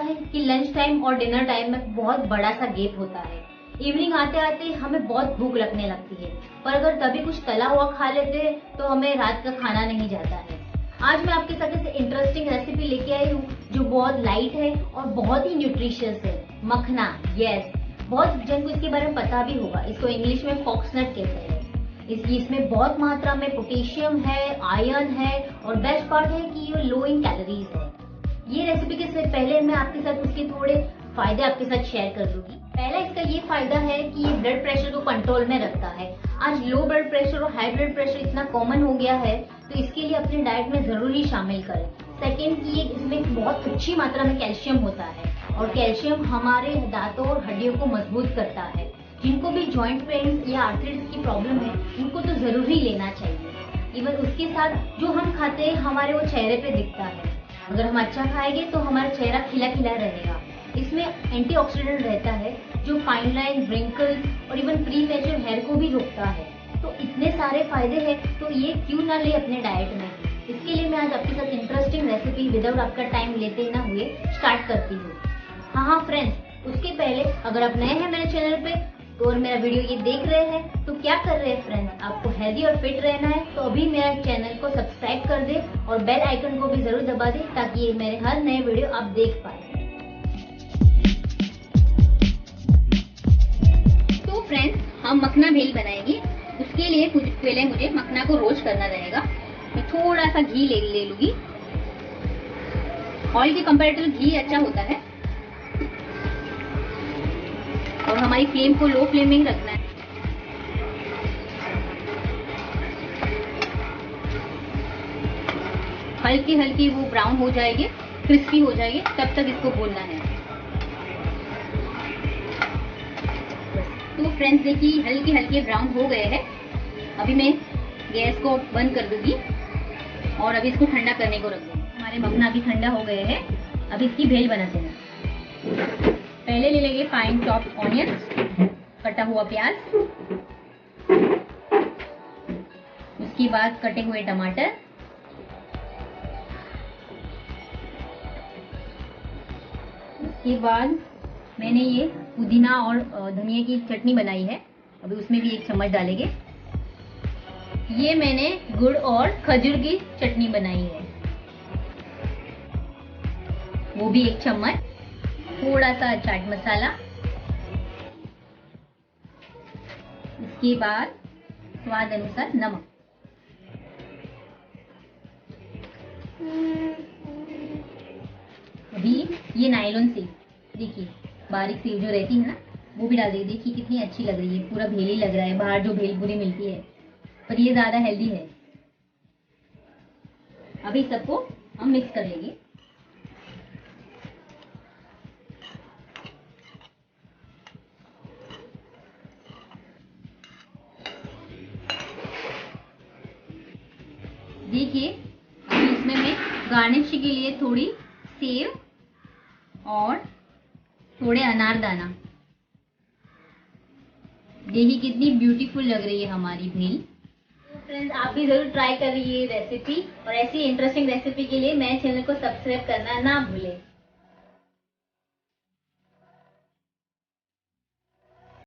है कि lunch time और डिनर टाइम में बहुत बड़ा सा गैप होता है। इवनिंग आते आते हमें बहुत भूख लगने लगती है, पर अगर तभी कुछ तला हुआ खा लेते हैं तो हमें रात का खाना नहीं जाता है। आज मैं आपके साथ ऐसे इंटरेस्टिंग रेसिपी लेके आई हूँ जो बहुत लाइट है और बहुत ही न्यूट्रिशियस है। मखना, यस, बहुत जन को इसके बारे में पता भी होगा। इसको इंग्लिश में फॉक्सनट कहते हैं। इसमें बहुत मात्रा में पोटेशियम है, आयरन है और बेस्ट पार्ट है कि ये लो इन कैलोरीज है। ये रेसिपी के से पहले मैं आपके साथ उसके थोड़े फायदे आपके साथ शेयर कर दूंगी। पहला इसका ये फायदा है कि ये ब्लड प्रेशर को कंट्रोल में रखता है। आज लो ब्लड प्रेशर और हाई ब्लड प्रेशर इतना कॉमन हो गया है, तो इसके लिए अपने डाइट में जरूर ही शामिल करें। सेकेंड की इसमें बहुत अच्छी मात्रा में कैल्शियम होता है और कैल्शियम हमारे दांतों और हड्डियों को मजबूत करता है। जिनको भी जॉइंट पेन्स या आर्थराइटिस की प्रॉब्लम है उनको तो जरूर ही लेना चाहिए। इवन उसके साथ जो हम खाते हैं हमारे वो चेहरे पे दिखता है। अगर हम अच्छा खाएंगे तो हमारा चेहरा खिला खिला रहेगा। इसमें एंटीऑक्सीडेंट रहता है जो फाइन लाइन, रिंकल्स और इवन प्रीमेच्योर हेयर को भी रोकता है। तो इतने सारे फायदे हैं, तो ये क्यों ना ले अपने डाइट में। इसके लिए मैं आज आपके साथ इंटरेस्टिंग रेसिपी विदाउट आपका टाइम लेते ना हुए स्टार्ट करती हूँ। हाँ फ्रेंड्स, उसके पहले अगर आप नए हैं मेरे चैनल पे और मेरा वीडियो ये देख रहे हैं तो क्या कर रहे हैं फ्रेंड्स, आपको हेल्दी और फिट रहना है तो अभी मेरा चैनल को सब्सक्राइब कर दे और बेल आइकन को भी जरूर दबा दे ताकि ये मेरे हर नए वीडियो आप देख पाए। तो फ्रेंड्स, हम मखना भेल बनाएंगे। उसके लिए पहले मुझे मखना को रोस्ट करना रहेगा। मैं थोड़ा सा घी ले लूंगी। ऑयल के कंपैरेटिव घी अच्छा होता है और हमारी फ्लेम को लो फ्लेम में ही रखना है। हल्की हल्की वो ब्राउन हो जाएगी, क्रिस्पी हो जाएगी, तब तक इसको भूनना है। तो फ्रेंड्स देखिए, हल्के हल्के ब्राउन हो गए हैं। अभी मैं गैस को बंद कर दूंगी और अभी इसको ठंडा करने को रख दूंगी। हमारे मखना भी ठंडा हो गए हैं। अभी इसकी भेल बनाते हैं। पहले ले लेंगे फाइन चॉप्ड ऑनियन, कटा हुआ प्याज, उसके बाद कटे हुए टमाटर, उसके बाद मैंने ये पुदीना और धनिया की चटनी बनाई है, अभी उसमें भी 1 चम्मच डालेंगे। ये मैंने गुड़ और खजूर की चटनी बनाई है, वो भी 1 चम्मच। थोड़ा सा चाट मसाला, इसके बाद स्वाद अनुसार नमक। अभी ये नायलॉन सेव, देखिए बारीक सेव जो रहती है ना, वो भी डाल देगी। देखिए कितनी अच्छी लग रही है, पूरा भेल ही लग रहा है। बाहर जो भेलपुरी मिलती है, पर ये ज्यादा हेल्दी है। अभी सबको हम मिक्स कर लेंगे। देखिए अभी इसमें मैं गार्निश के लिए थोड़ी सेव और थोड़े अनारदाना। देखिए कितनी ब्यूटीफुल लग रही है हमारी भेल। तो फ्रेंड्स, आप भी जरूर ट्राई करिए ये रेसिपी और ऐसी इंटरेस्टिंग रेसिपी के लिए मेरे चैनल को सब्सक्राइब करना ना भूलें।